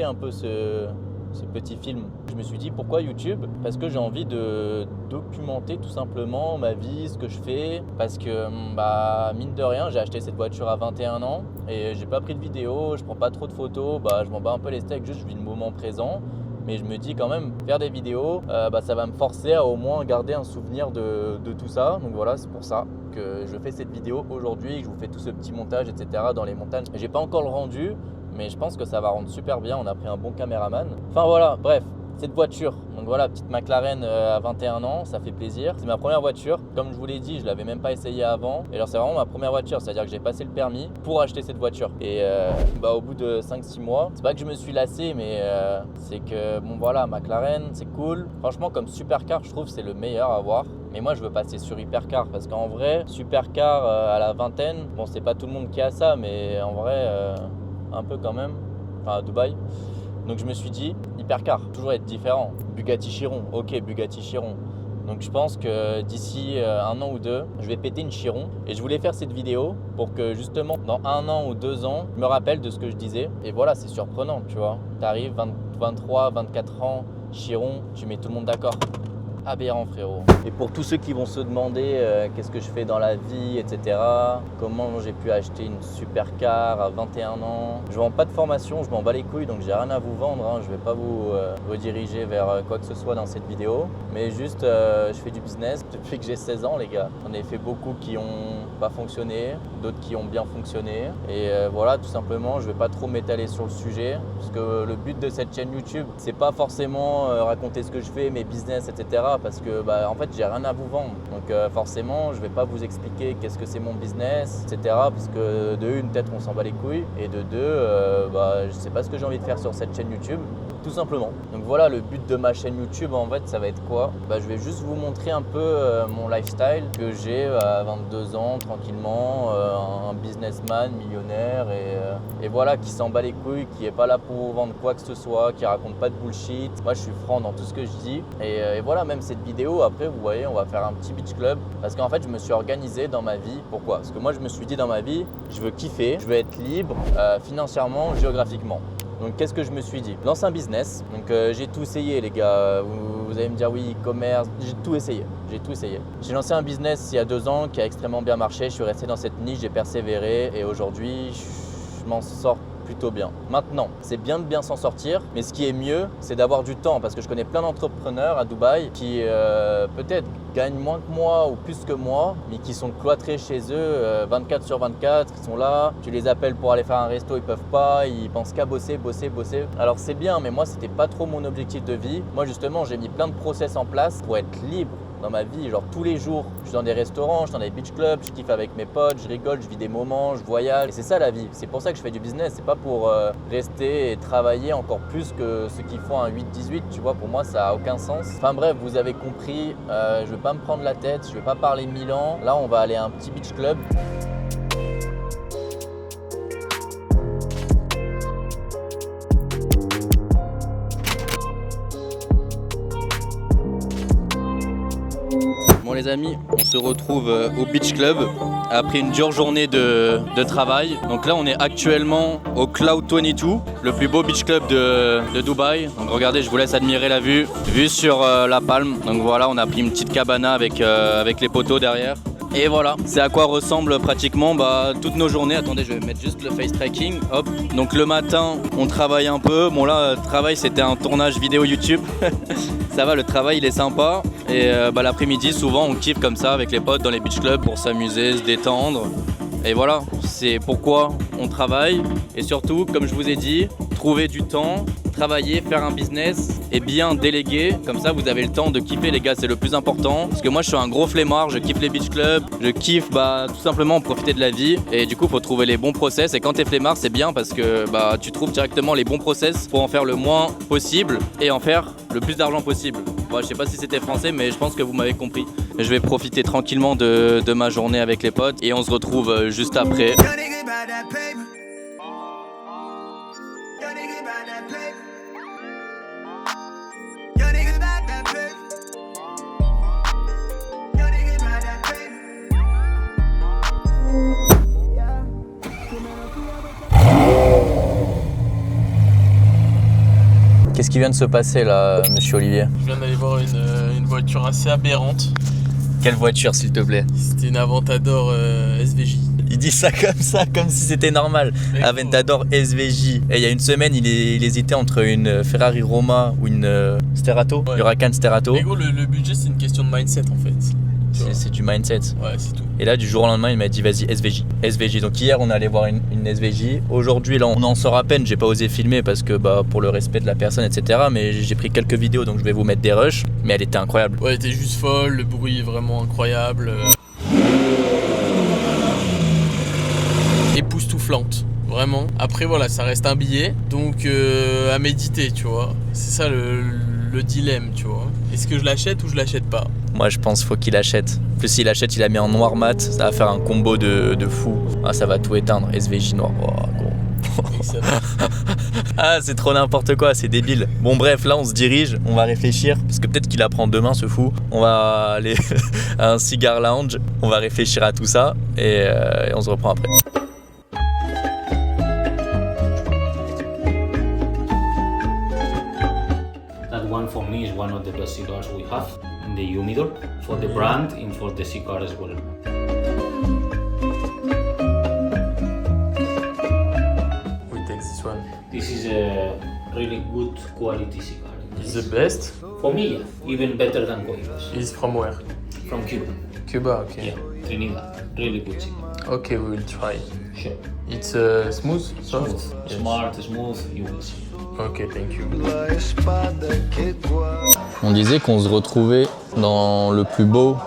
fait un peu ce petit film. Je me suis dit pourquoi YouTube? Parce que j'ai envie de documenter tout simplement ma vie, ce que je fais. Parce que mine de rien, j'ai acheté cette voiture à 21 ans et j'ai pas pris de vidéo, je prends pas trop de photos, je m'en bats un peu les steaks, juste je vis le moment présent. Mais je me dis quand même, faire des vidéos, ça va me forcer à au moins garder un souvenir de tout ça. Donc voilà, c'est pour ça que je fais cette vidéo aujourd'hui, que je vous fais tout ce petit montage, etc. dans les montagnes. J'ai pas encore le rendu, mais je pense que ça va rendre super bien. On a pris un bon caméraman. Enfin voilà, bref, cette voiture. Donc voilà, petite McLaren à 21 ans, ça fait plaisir. C'est ma première voiture. Comme je vous l'ai dit, je l'avais même pas essayé avant. Et alors c'est vraiment ma première voiture, c'est-à-dire que j'ai passé le permis pour acheter cette voiture. Et au bout de 5-6 mois, c'est pas que je me suis lassé, mais c'est que McLaren, c'est cool. Franchement, comme supercar, je trouve que c'est le meilleur à avoir. Mais moi, je veux passer sur hypercar parce qu'en vrai, supercar à la vingtaine, bon, c'est pas tout le monde qui a ça, mais en vrai, un peu quand même. Enfin, à Dubaï. Donc je me suis dit, hypercar, toujours être différent. Bugatti Chiron, ok, Bugatti Chiron. Donc je pense que d'ici 1 an ou 2, je vais péter une Chiron. Et je voulais faire cette vidéo pour que justement, dans 1 an ou 2 ans, je me rappelle de ce que je disais. Et voilà, c'est surprenant, tu vois. T'arrives 23, 24 ans, Chiron, tu mets tout le monde d'accord. Aberrant, frérot. Et pour tous ceux qui vont se demander qu'est-ce que je fais dans la vie, etc. Comment j'ai pu acheter une supercar à 21 ans. Je vends pas de formation, je m'en bats les couilles, donc j'ai rien à vous vendre. Je vais pas vous rediriger vers quoi que ce soit dans cette vidéo. Mais juste, je fais du business depuis que j'ai 16 ans, les gars. J'en ai fait beaucoup qui ont pas fonctionné, d'autres qui ont bien fonctionné. Et voilà, tout simplement, je vais pas trop m'étaler sur le sujet. Parce que le but de cette chaîne YouTube, c'est pas forcément raconter ce que je fais, mes business, etc. Parce que en fait j'ai rien à vous vendre, donc forcément je vais pas vous expliquer qu'est-ce que c'est mon business, etc. parce que de une, peut-être on s'en bat les couilles, et de deux, je sais pas ce que j'ai envie de faire sur cette chaîne YouTube, tout simplement. Donc voilà, le but de ma chaîne YouTube en fait, ça va être quoi? Je vais juste vous montrer un peu mon lifestyle que j'ai à 22 ans tranquillement, un businessman millionnaire et voilà, qui s'en bat les couilles, qui est pas là pour vendre quoi que ce soit, qui raconte pas de bullshit. Moi je suis franc dans tout ce que je dis, et voilà, même cette vidéo, après vous voyez, on va faire un petit beach club parce qu'en fait je me suis organisé dans ma vie. Pourquoi? Parce que moi je me suis dit dans ma vie, je veux kiffer, je veux être libre financièrement, géographiquement. Donc qu'est-ce que je me suis dit? Lance un business. Donc j'ai tout essayé, les gars. Vous allez me dire oui, e-commerce, j'ai tout essayé. J'ai lancé un business il y a 2 ans qui a extrêmement bien marché. Je suis resté dans cette niche, j'ai persévéré et aujourd'hui je m'en sors plutôt bien. Maintenant, c'est bien de bien s'en sortir, mais ce qui est mieux, c'est d'avoir du temps, parce que je connais plein d'entrepreneurs à Dubaï qui peut-être gagnent moins que moi ou plus que moi, mais qui sont cloîtrés chez eux 24 sur 24, qui sont là, tu les appelles pour aller faire un resto, ils peuvent pas, ils pensent qu'à bosser. Alors c'est bien, mais moi c'était pas trop mon objectif de vie. Moi justement, j'ai mis plein de process en place pour être libre dans ma vie, genre tous les jours, je suis dans des restaurants, je suis dans des beach clubs, je kiffe avec mes potes, je rigole, je vis des moments, je voyage. Et c'est ça la vie, c'est pour ça que je fais du business, c'est pas pour rester et travailler encore plus que ceux qui font un 8-18, tu vois, pour moi ça a aucun sens. Enfin bref, vous avez compris, je vais pas me prendre la tête, je vais pas parler 1000 ans. Là on va aller à un petit beach club. Bon les amis, on se retrouve au Beach Club après une dure journée de travail. Donc là on est actuellement au Cloud 22, le plus beau beach club de Dubaï. Donc regardez, je vous laisse admirer la vue sur la palme. Donc voilà, on a pris une petite cabana avec les poteaux derrière. Et voilà, c'est à quoi ressemblent pratiquement toutes nos journées. Attendez, je vais mettre juste le face tracking. Hop. Donc le matin, on travaille un peu. Bon là, le travail, c'était un tournage vidéo YouTube. Ça va, le travail, il est sympa. Et l'après-midi, souvent, on kiffe comme ça avec les potes dans les beach clubs pour s'amuser, se détendre. Et voilà, c'est pourquoi on travaille. Et surtout, comme je vous ai dit, trouver du temps, travailler, faire un business et bien déléguer. Comme ça, vous avez le temps de kiffer, les gars, c'est le plus important. Parce que moi, je suis un gros flemmard, je kiffe les beach clubs, je kiffe tout simplement profiter de la vie. Et du coup, il faut trouver les bons process. Et quand t'es flemmard, c'est bien parce que tu trouves directement les bons process pour en faire le moins possible et en faire le plus d'argent possible. Bon, je sais pas si c'était français, mais je pense que vous m'avez compris. Je vais profiter tranquillement de ma journée avec les potes et on se retrouve juste après. Qu'est-ce qui vient de se passer là, monsieur Olivier? Je viens d'aller voir une voiture assez aberrante. Quelle voiture, s'il te plaît? C'était une Aventador SVJ. Il dit ça, comme si c'était normal. Mais Aventador SVJ. Et il y a une semaine, il hésitait entre une Ferrari Roma ou une Sterato, Ouais. Huracan Sterato. Mais gros, le budget, c'est une question de mindset en fait. Tu vois. C'est du mindset. Ouais, c'est tout. Et là, du jour au lendemain, il m'a dit vas-y, SVJ. SVJ. Donc hier, on allait voir une SVJ. Aujourd'hui, là, on en sort à peine. J'ai pas osé filmer parce que pour le respect de la personne, etc. Mais j'ai pris quelques vidéos, donc je vais vous mettre des rushs. Mais elle était incroyable. Ouais, elle était juste folle, le bruit est vraiment incroyable. Époustouflante, vraiment. Après, voilà, ça reste un billet, donc à méditer, tu vois. C'est ça le dilemme, tu vois. Est-ce que je l'achète ou je l'achète pas? Moi, je pense faut qu'il achète. En plus, s'il achète, il a mis en noir mat. Ça va faire un combo de fou. Ah, ça va tout éteindre. SVJ noir. Oh, gros. Et ça va. Ah, c'est trop n'importe quoi, c'est débile. Bon, bref, là, on se dirige, on va réfléchir. Parce que peut-être qu'il apprend demain, ce fou. On va aller à un cigar lounge. On va réfléchir à tout ça. Et on se reprend après. That one for me is one of the best cigars we have in the humidor for the brand and for the cigar as well. We take this one. This is a really good quality cigar. It's the best. For me, yeah, even better than Cohibas. It's from where? From Cuba. Cuba, okay. Yeah, Trinidad. Really good cigar. Okay, we will try. Sure. It's smooth, soft? Smooth. Yes. Smart, smooth, you will see. Okay, thank you. On disait qu'on se retrouvait dans le plus beau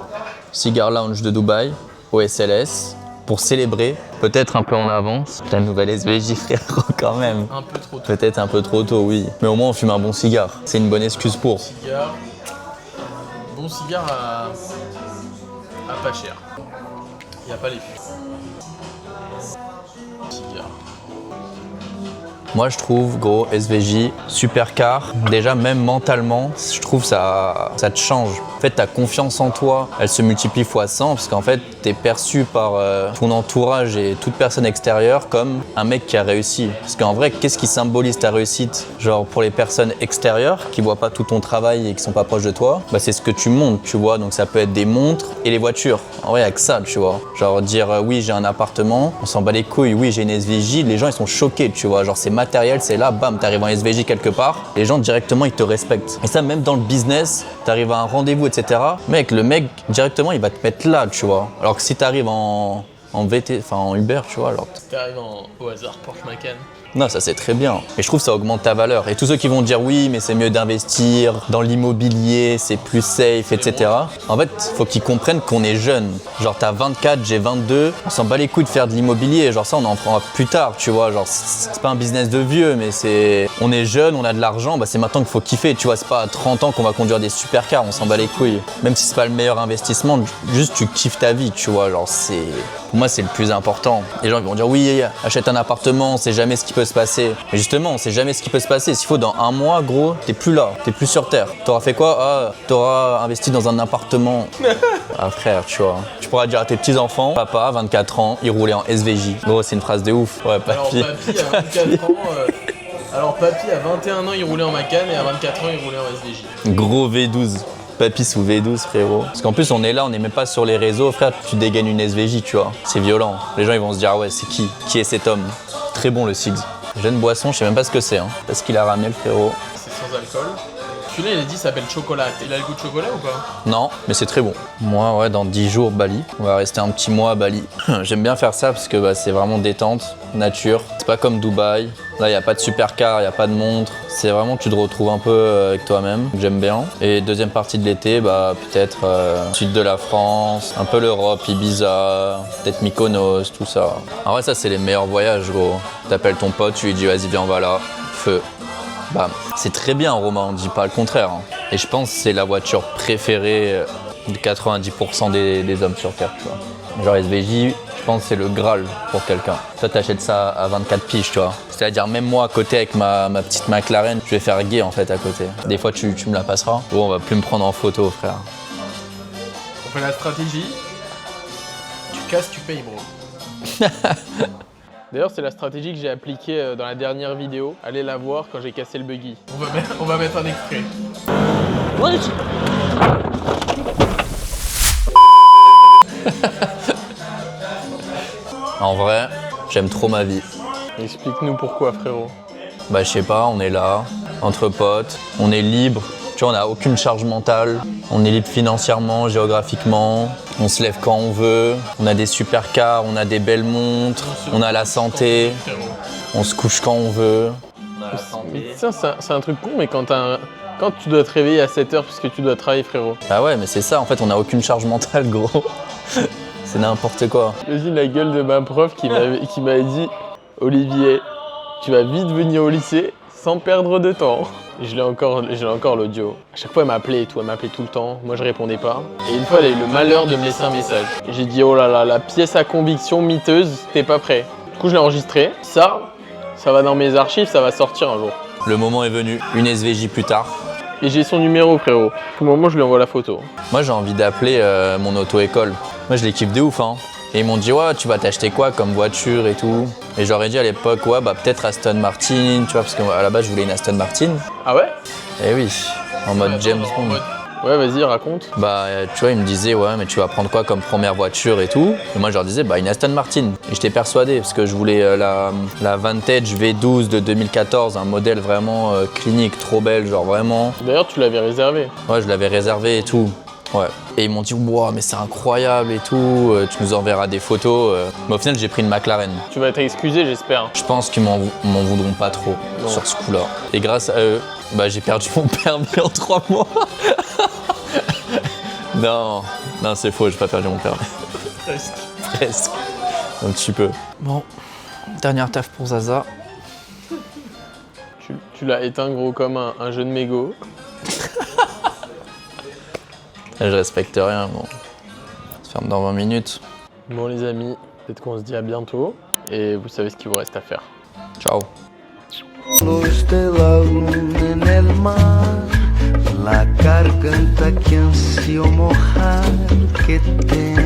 cigar lounge de Dubaï, au SLS, pour célébrer, peut-être un peu en avance, la nouvelle SVJ, frérot, quand même. Un peu trop tôt. Peut-être un peu trop tôt, oui. Mais au moins, on fume un bon cigare. C'est une bonne excuse pour. Cigare. Bon cigare à pas cher. Il n'y a pas les prix. Cigare. Moi, je trouve, gros, SVJ, super car. Déjà, même mentalement, je trouve ça te change. En fait, ta confiance en toi, elle se multiplie fois 100 parce qu'en fait, t'es perçu par ton entourage et toute personne extérieure comme un mec qui a réussi. Parce qu'en vrai, qu'est-ce qui symbolise ta réussite? Genre, pour les personnes extérieures qui voient pas tout ton travail et qui sont pas proches de toi, c'est ce que tu montes, tu vois. Donc, ça peut être des montres et les voitures. En vrai, il y a que ça, tu vois. Genre, dire oui, j'ai un appartement, on s'en bat les couilles, oui, j'ai une SVJ, les gens, ils sont choqués, tu vois. Genre, c'est matériel, c'est là, bam, t'arrives en SVJ quelque part, les gens directement ils te respectent. Et ça, même dans le business, t'arrives à un rendez-vous, etc. Mec, le mec directement il va te mettre là, tu vois. Alors que si t'arrives en VT, enfin en Uber, tu vois, alors. T'arrives au hasard Porsche Macan. Non, ça c'est très bien. Et je trouve que ça augmente ta valeur. Et tous ceux qui vont dire oui, mais c'est mieux d'investir dans l'immobilier, c'est plus safe, etc. En fait, faut qu'ils comprennent qu'on est jeune. Genre, t'as 24, j'ai 22, on s'en bat les couilles de faire de l'immobilier. Genre, ça, on en fera plus tard, tu vois. Genre, c'est pas un business de vieux, mais c'est. On est jeune, on a de l'argent, c'est maintenant qu'il faut kiffer. Tu vois, c'est pas à 30 ans qu'on va conduire des supercars, on s'en bat les couilles. Même si c'est pas le meilleur investissement, juste tu kiffes ta vie, tu vois. Genre, c'est. Pour moi, c'est le plus important. Les gens ils vont dire oui, achète un appartement, on sait jamais ce qui peut se passer. Mais justement, on sait jamais ce qui peut se passer. S'il faut, dans un mois, gros, t'es plus là, t'es plus sur terre. T'auras fait quoi? Ah, t'auras investi dans un appartement. Ah frère, tu vois. Tu pourras dire à tes petits-enfants, papa, 24 ans, il roulait en SVJ. Gros, c'est une phrase de ouf. Ouais, papy. Alors papy, à 21 ans, il roulait en Macan et à 24 ans, il roulait en SVJ. Gros V12. Papy sous V12, frérot. Parce qu'en plus, on est là, on n'est même pas sur les réseaux, frère. Tu dégaines une SVJ, tu vois. C'est violent. Les gens, ils vont se dire, ah ouais, c'est qui? Qui est cet homme? Très bon, le Sigs. Jeune boisson, je sais même pas ce que c'est. Hein. Parce qu'il a ramené, le frérot. C'est sans alcool. Celui-là, il a dit, il s'appelle chocolat. Il a le goût de chocolat ou pas? Non, mais c'est très bon. Moi, ouais, dans 10 jours, Bali. On va rester un petit mois à Bali. J'aime bien faire ça parce que c'est vraiment détente, nature. C'est pas comme Dubaï. Là, il n'y a pas de supercar, il n'y a pas de montre. C'est vraiment, tu te retrouves un peu avec toi-même. J'aime bien. Et deuxième partie de l'été, peut-être sud de la France, un peu l'Europe, Ibiza, peut-être Mykonos, tout ça. En vrai, ça, c'est les meilleurs voyages, gros. T'appelles ton pote, tu lui dis, vas-y, viens, on va là. Feu. Bam. C'est très bien, Romain, on dit pas le contraire. Hein. Et je pense que c'est la voiture préférée de 90% des hommes sur Terre, tu vois. Genre SVJ, je pense que c'est le Graal pour quelqu'un. Toi, t'achètes ça à 24 piges, tu vois. C'est-à-dire, même moi, à côté, avec ma petite McLaren, je vais faire gay, en fait, à côté. Des fois, tu me la passeras. Bon, on va plus me prendre en photo, frère. On fait la stratégie. Tu casses, tu payes, bro. D'ailleurs, c'est la stratégie que j'ai appliquée dans la dernière vidéo. Allez la voir quand j'ai cassé le buggy. On va mettre un extrait. En vrai, j'aime trop ma vie. Explique-nous pourquoi, frérot. Bah je sais pas, on est là, entre potes, on est libre. Tu vois, on n'a aucune charge mentale, on est libre financièrement, géographiquement, on se lève quand on veut, on a des super cars, on a des belles montres, on a la santé, on se couche quand on veut. On a la Mais ça, c'est un truc con, mais quand tu dois te réveiller à 7h puisque tu dois travailler, frérot. Ah ouais, mais c'est ça, en fait, on n'a aucune charge mentale, gros. C'est n'importe quoi. Imagine la gueule de ma prof qui m'a dit « Olivier, tu vas vite venir au lycée sans perdre de temps ». Et je l'ai encore l'audio. À chaque fois, elle m'appelait et tout, elle m'appelait tout le temps. Moi, je répondais pas. Et une fois, elle a eu le malheur de me laisser un message. Et j'ai dit « Oh là là, la pièce à conviction miteuse, t'es pas prêt ». Du coup, je l'ai enregistré. Ça va dans mes archives, ça va sortir un jour. Le moment est venu, une SVJ plus tard. Et j'ai son numéro, frérot. Tout le moment, je lui envoie la photo. Moi, j'ai envie d'appeler mon auto-école. Moi, je les kiffe de ouf, hein. Et ils m'ont dit, ouais, tu vas t'acheter quoi comme voiture et tout. Et j'aurais dit à l'époque, ouais, bah peut-être Aston Martin, tu vois, parce qu'à la base, je voulais une Aston Martin. Ah ouais? Eh oui, en mode James Bond. Ouais, vas-y, raconte. Bah, tu vois, ils me disaient, ouais, mais tu vas prendre quoi comme première voiture et tout. Et moi, je leur disais, bah, une Aston Martin. Et j'étais persuadé, parce que je voulais la Vantage V12 de 2014, un modèle vraiment clinique, trop belle, genre vraiment. D'ailleurs, tu l'avais réservé. Ouais, je l'avais réservé et tout. Ouais. Et ils m'ont dit, wow, mais c'est incroyable et tout, tu nous enverras des photos. Mais au final, j'ai pris une McLaren. Tu vas être excusé, j'espère. Je pense qu'ils m'en voudront pas trop sur ce coup-là. Et grâce à eux, bah, j'ai perdu mon permis en 3 mois. Non, c'est faux, j'ai pas perdu mon permis. Presque. Un petit peu. Bon, dernière taf pour Zaza. Tu l'as éteint gros comme un jeu de mégot. Je respecte rien, bon. Ça se ferme dans 20 minutes. Bon les amis, peut-être qu'on se dit à bientôt. Et vous savez ce qu'il vous reste à faire. Ciao. Luz de la luna en el mar, la garganta que ansio mojar que tem.